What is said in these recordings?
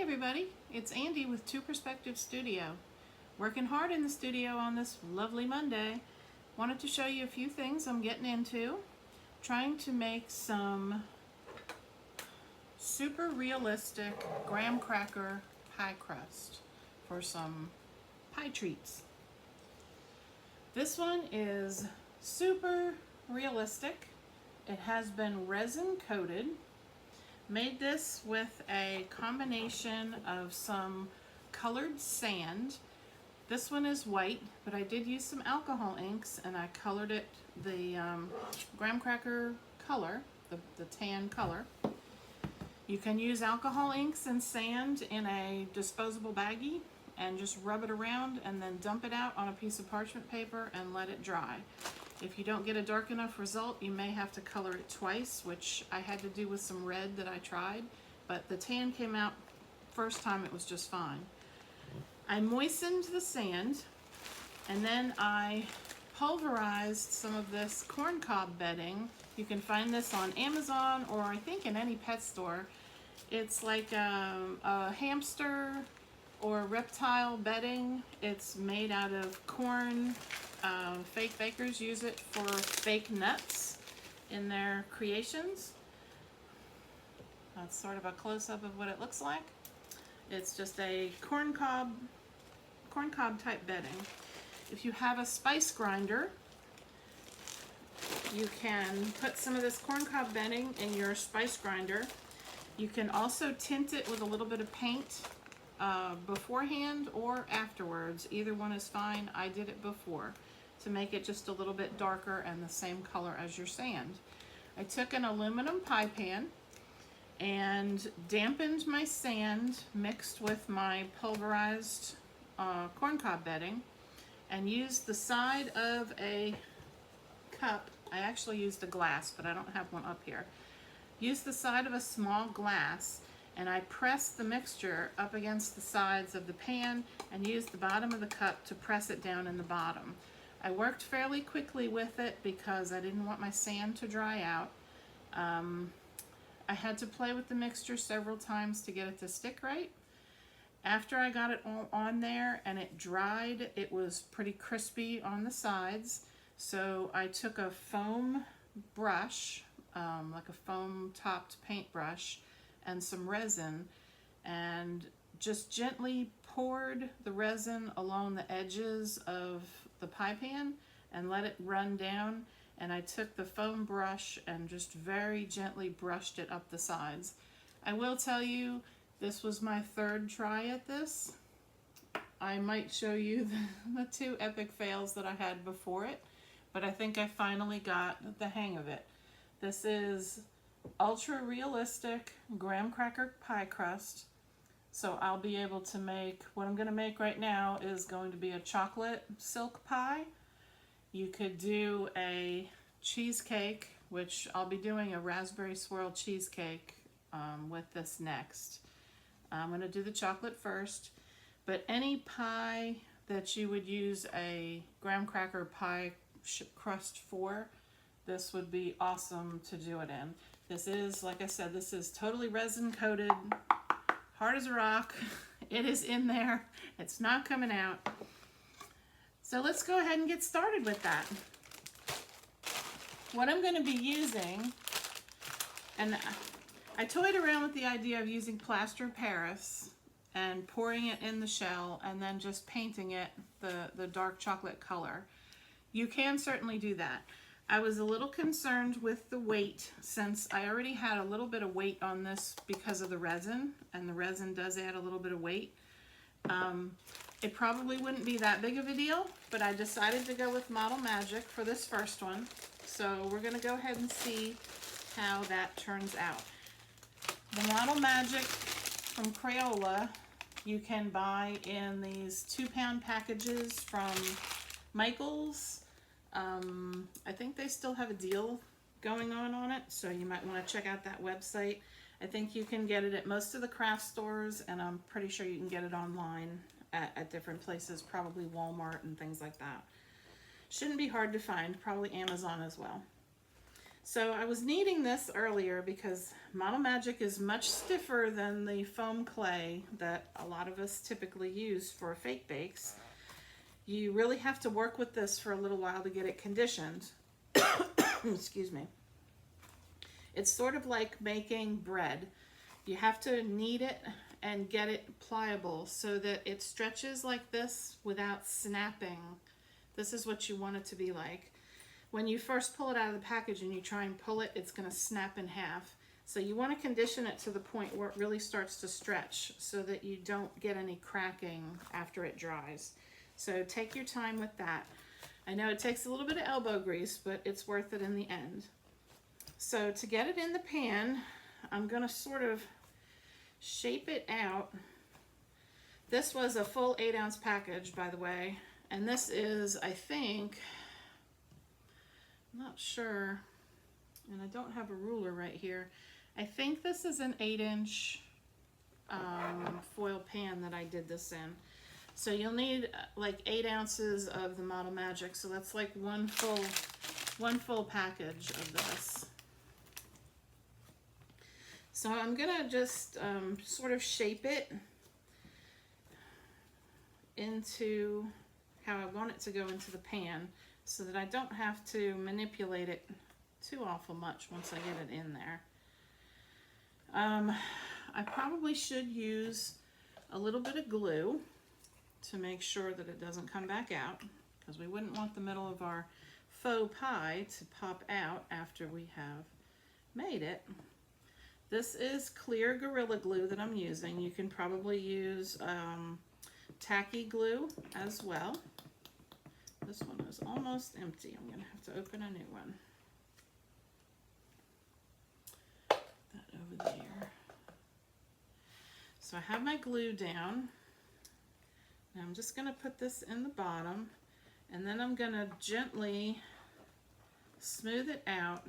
everybody, it's Andy with Two Perspective Studio. Working hard in the studio on this lovely Monday. Wanted to show you a few things I'm getting into. Trying to make some super realistic graham cracker pie crust for some pie treats. This one is super realistic. It has been resin coated. Made this with a combination of some colored sand. This one is white, but I did use some alcohol inks and I colored it the graham cracker color, the tan color. You can use alcohol inks and sand in a disposable baggie and just rub it around and then dump it out on a piece of parchment paper and let it dry. If you don't get a dark enough result, you may have to color it twice, which I had to do with some red that I tried, but the tan came out first time, it was just fine. I moistened the sand and then I pulverized some of this corncob bedding. You can find this on Amazon or I think in any pet store. It's like a hamster or reptile bedding. It's made out of corn. Fake bakers use it for fake nuts in their creations. That's sort of a close-up of what it looks like. It's just a corncob type bedding. If you have a spice grinder, you can put some of this corncob bedding in your spice grinder. You can also tint it with a little bit of paint beforehand or afterwards. Either one is fine. I did it before to make it just a little bit darker and the same color as your sand. I took an aluminum pie pan and dampened my sand mixed with my pulverized corncob bedding and used the side of a cup. I actually used a glass, but I don't have one up here. Used the side of a small glass and I pressed the mixture up against the sides of the pan and used the bottom of the cup to press it down in the bottom. I worked fairly quickly with it because I didn't want my sand to dry out. I had to play with the mixture several times to get it to stick right. After I got it all on there and it dried, it was pretty crispy on the sides. So I took a foam brush, like a foam topped paintbrush, and some resin and just gently poured the resin along the edges of the pie pan and let it run down, and I took the foam brush and just very gently brushed it up the sides. I will tell you, this was my third try at this. I might show you the two epic fails that I had before it, but I think I finally got the hang of it. This is ultra realistic graham cracker pie crust. So I'll be able to make, what I'm going to make right now is going to be a chocolate silk pie. You could do a cheesecake, which I'll be doing a raspberry swirl cheesecake with this next. I'm going to do the chocolate first, but any pie that you would use a graham cracker pie crust for, this would be awesome to do it in. This is, like I said, this is totally resin coated. Hard as a rock. It is in there. It's not coming out. So let's go ahead and get started with that. What I'm going to be using, and I toyed around with the idea of using plaster of Paris and pouring it in the shell and then just painting it the dark chocolate color. You can certainly do that. I was a little concerned with the weight since I already had a little bit of weight on this because of the resin, and the resin does add a little bit of weight. It probably wouldn't be that big of a deal, but I decided to go with Model Magic for this first one. So we're going to go ahead and see how that turns out. The Model Magic from Crayola you can buy in these 2-pound packages from Michael's. I think they still have a deal going on it, so you might want to check out that website. I think you can get it at most of the craft stores, and I'm pretty sure you can get it online at different places, probably Walmart and things like that. Shouldn't be hard to find, probably Amazon as well. So I was kneading this earlier because Model Magic is much stiffer than the foam clay that a lot of us typically use for fake bakes. You really have to work with this for a little while to get it conditioned. Excuse me. It's sort of like making bread. You have to knead it and get it pliable so that it stretches like this without snapping. This is what you want it to be like. When you first pull it out of the package and you try and pull it, it's going to snap in half. So you want to condition it to the point where it really starts to stretch so that you don't get any cracking after it dries. So take your time with that. I know it takes a little bit of elbow grease, but it's worth it in the end. So to get it in the pan, I'm going to sort of shape it out. This was a full 8-ounce package, by the way, and this is, I think, I'm not sure, and I don't have a ruler right here. I think this is an 8-inch foil pan that I did this in. So you'll need like 8 ounces of the Model Magic, so that's like one full package of this. So I'm gonna just sort of shape it into how I want it to go into the pan so that I don't have to manipulate it too awful much once I get it in there. I probably should use a little bit of glue to make sure that it doesn't come back out, because we wouldn't want the middle of our faux pie to pop out after we have made it. This is clear Gorilla Glue that I'm using. You can probably use tacky glue as well. This one is almost empty. I'm going to have to open a new one. Put that over there. So I have my glue down. Now I'm just going to put this in the bottom, and then I'm going to gently smooth it out.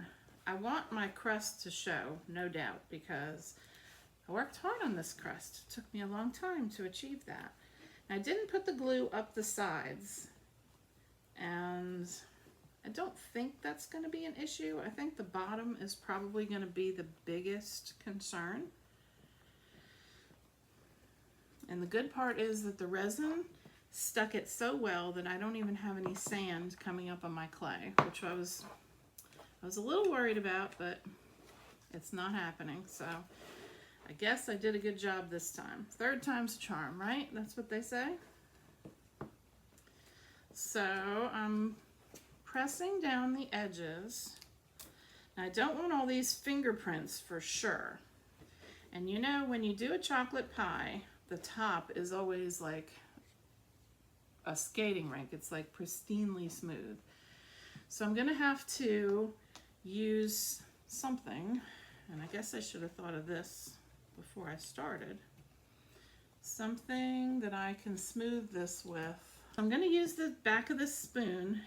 I want my crust to show, no doubt, because I worked hard on this crust. It took me a long time to achieve that. I didn't put the glue up the sides, and I don't think that's going to be an issue. I think the bottom is probably going to be the biggest concern. And the good part is that the resin stuck it so well that I don't even have any sand coming up on my clay, which I was a little worried about, but it's not happening. So I guess I did a good job this time. Third time's a charm, right? That's what they say. So I'm pressing down the edges. Now, I don't want all these fingerprints for sure. And you know, when you do a chocolate pie, the top is always like a skating rink. It's like pristinely smooth. So I'm gonna have to use something, and I guess I should have thought of this before I started. Something that I can smooth this with. I'm gonna use the back of this spoon,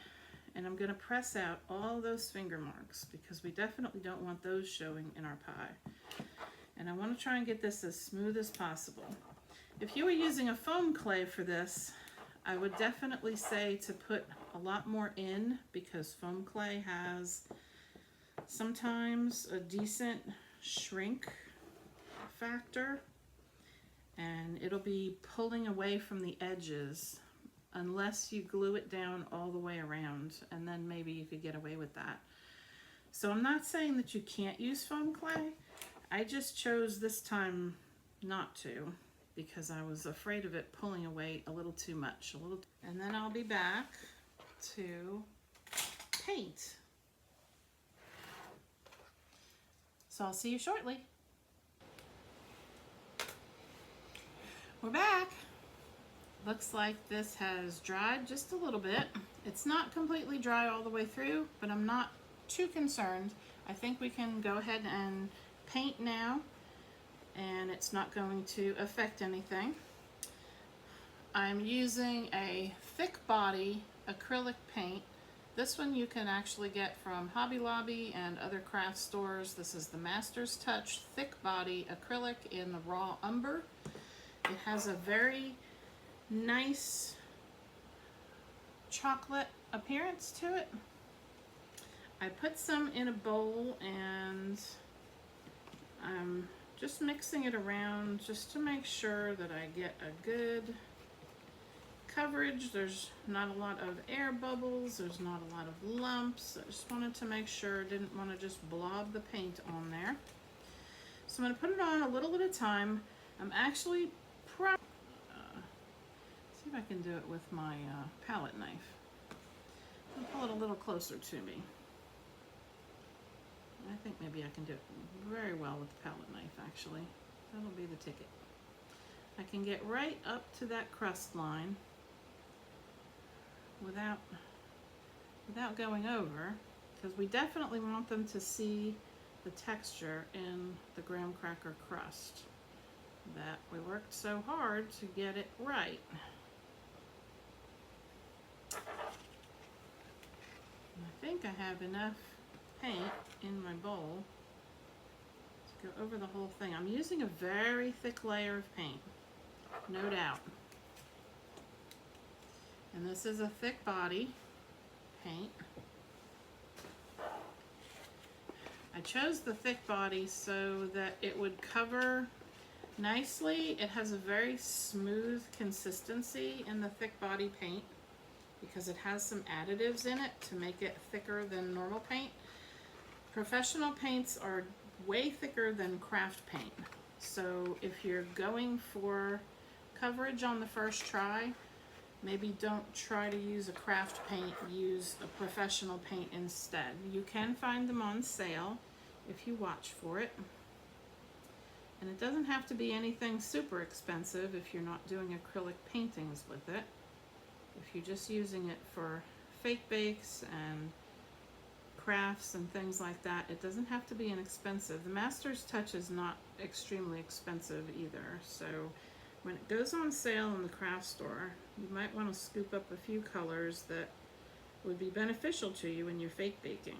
and I'm gonna press out all those finger marks because we definitely don't want those showing in our pie. And I wanna try and get this as smooth as possible. If you were using a foam clay for this, I would definitely say to put a lot more in, because foam clay has sometimes a decent shrink factor, and it'll be pulling away from the edges unless you glue it down all the way around, and then maybe you could get away with that. So I'm not saying that you can't use foam clay. I just chose this time not to, because I was afraid of it pulling away a little too much. And then I'll be back to paint. So I'll see you shortly. We're back. Looks like this has dried just a little bit. It's not completely dry all the way through, but I'm not too concerned. I think we can go ahead and paint now, and it's not going to affect anything. I'm using a thick body acrylic paint. This one you can actually get from Hobby Lobby and other craft stores. This is the Master's Touch thick body acrylic in the raw umber. It has a very nice chocolate appearance to it. I put some in a bowl and I'm just mixing it around just to make sure that I get a good coverage. There's not a lot of air bubbles, there's not a lot of lumps. I just wanted to make sure, didn't want to just blob the paint on there. So I'm going to put it on a little at a time. I'm actually see if I can do it with my palette knife. I'll pull it a little closer to me. I think maybe I can do it very well with the palette knife, actually. That'll be the ticket. I can get right up to that crust line without going over, because we definitely want them to see the texture in the graham cracker crust. That we worked so hard to get it right. I think I have enough paint in my bowl to go over the whole thing. I'm using a very thick layer of paint, no doubt. And this is a thick body paint. I chose the thick body so that it would cover nicely. It has a very smooth consistency in the thick body paint because it has some additives in it to make it thicker than normal paint. Professional paints are way thicker than craft paint. So if you're going for coverage on the first try, maybe don't try to use a craft paint, use a professional paint instead. You can find them on sale if you watch for it. And it doesn't have to be anything super expensive if you're not doing acrylic paintings with it. If you're just using it for fake bakes and crafts and things like that, it doesn't have to be inexpensive. The Master's Touch is not extremely expensive either, so when it goes on sale in the craft store, you might want to scoop up a few colors that would be beneficial to you in your fake baking.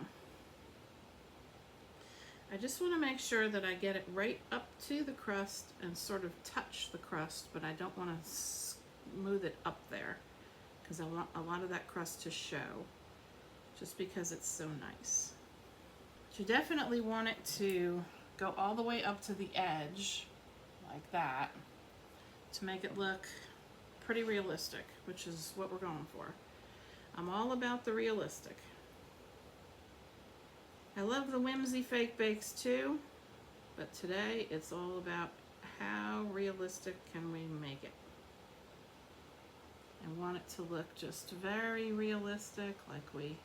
I just want to make sure that I get it right up to the crust and sort of touch the crust, but I don't want to smooth it up there because I want a lot of that crust to show, just because it's so nice. But you definitely want it to go all the way up to the edge like that to make it look pretty realistic, which is what we're going for. I'm all about the realistic. I love the whimsy fake bakes too, but today it's all about how realistic can we make it. I want it to look just very realistic, like we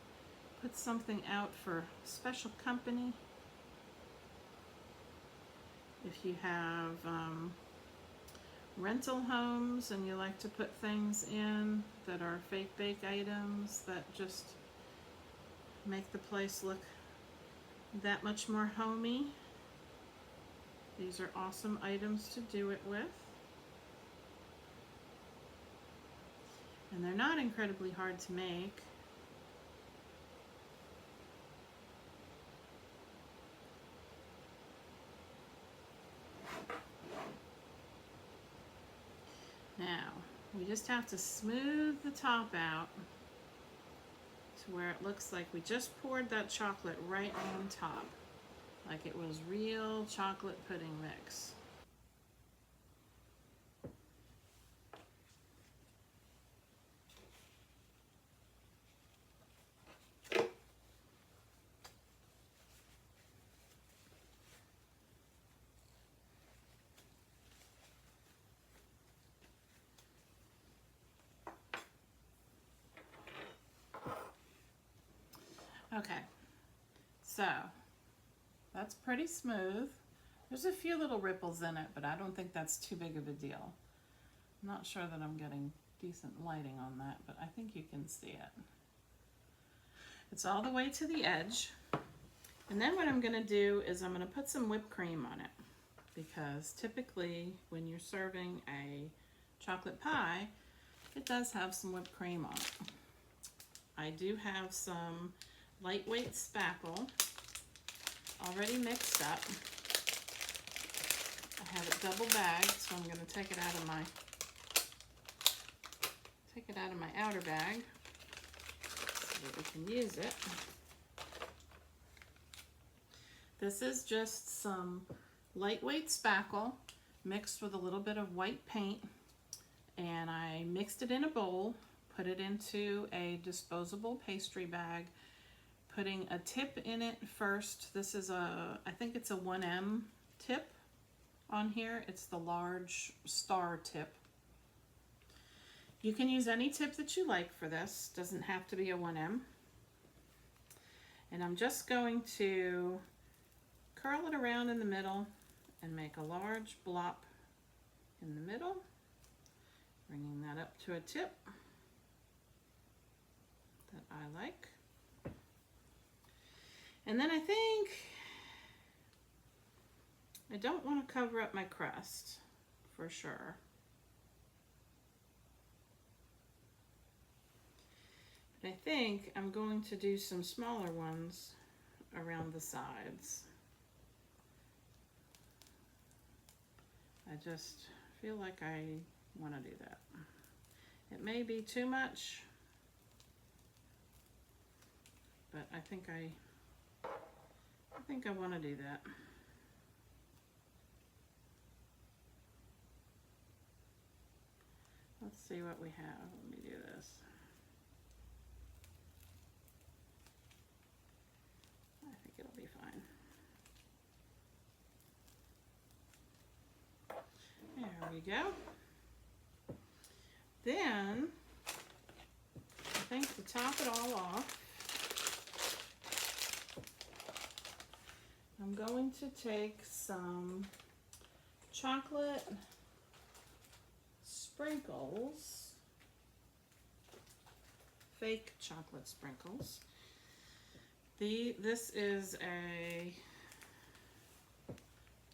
put something out for special company. If you have rental homes and you like to put things in that are fake bake items that just make the place look that much more homey, these are awesome items to do it with. And they're not incredibly hard to make. Now, we just have to smooth the top out to where it looks like we just poured that chocolate right on top, like it was real chocolate pudding mix. Okay, so that's pretty smooth. There's a few little ripples in it, but I don't think that's too big of a deal. I'm not sure that I'm getting decent lighting on that, but I think you can see it. It's all the way to the edge. And then what I'm going to do is I'm going to put some whipped cream on it, because typically when you're serving a chocolate pie, it does have some whipped cream on it. I do have some lightweight spackle already mixed up. I have it double bagged, so I'm going to take it out of my outer bag so that we can use it. This is just some lightweight spackle mixed with a little bit of white paint, and I mixed it in a bowl, put it into a disposable pastry bag, putting a tip in it first. This is I think it's a 1M tip on here. It's the large star tip. You can use any tip that you like for this. Doesn't have to be a 1M. And I'm just going to curl it around in the middle and make a large blop in the middle, bringing that up to a tip that I like. And then I think I don't want to cover up my crust for sure. But I think I'm going to do some smaller ones around the sides. I just feel like I want to do that. It may be too much, but I think I want to do that. Let's see what we have. Let me do this. I think it'll be fine. There we go. Then, I think to top it all off, I'm going to take some chocolate sprinkles, fake chocolate sprinkles. This is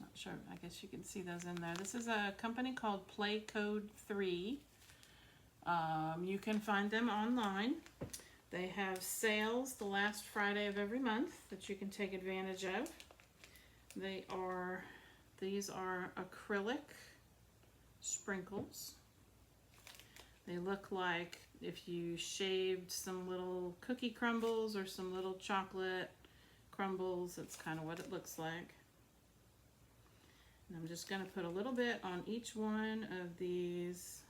not sure, I guess you can see those in there. This is a company called Play Code 3. You can find them online. They have sales the last Friday of every month that you can take advantage of. These are acrylic sprinkles. They look like if you shaved some little cookie crumbles or some little chocolate crumbles. That's kind of what it looks like. And I'm just going to put a little bit on each one of these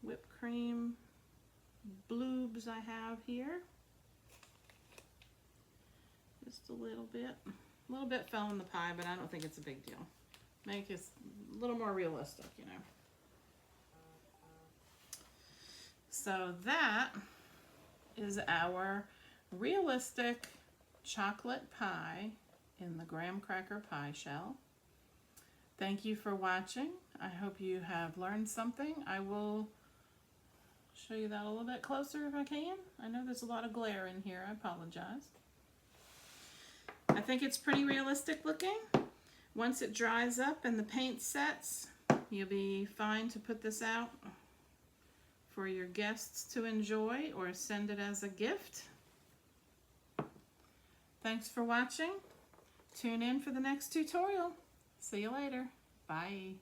whipped cream bloobs I have here. Just a little bit. A little bit fell in the pie, but I don't think it's a big deal. Make it a little more realistic, you know. So that is our realistic chocolate pie in the graham cracker pie shell. Thank you for watching. I hope you have learned something. I will show you that a little bit closer if I can. I know there's a lot of glare in here. I apologize. I think it's pretty realistic looking. Once it dries up and the paint sets, you'll be fine to put this out for your guests to enjoy or send it as a gift. Thanks for watching. Tune in for the next tutorial. See you later. Bye.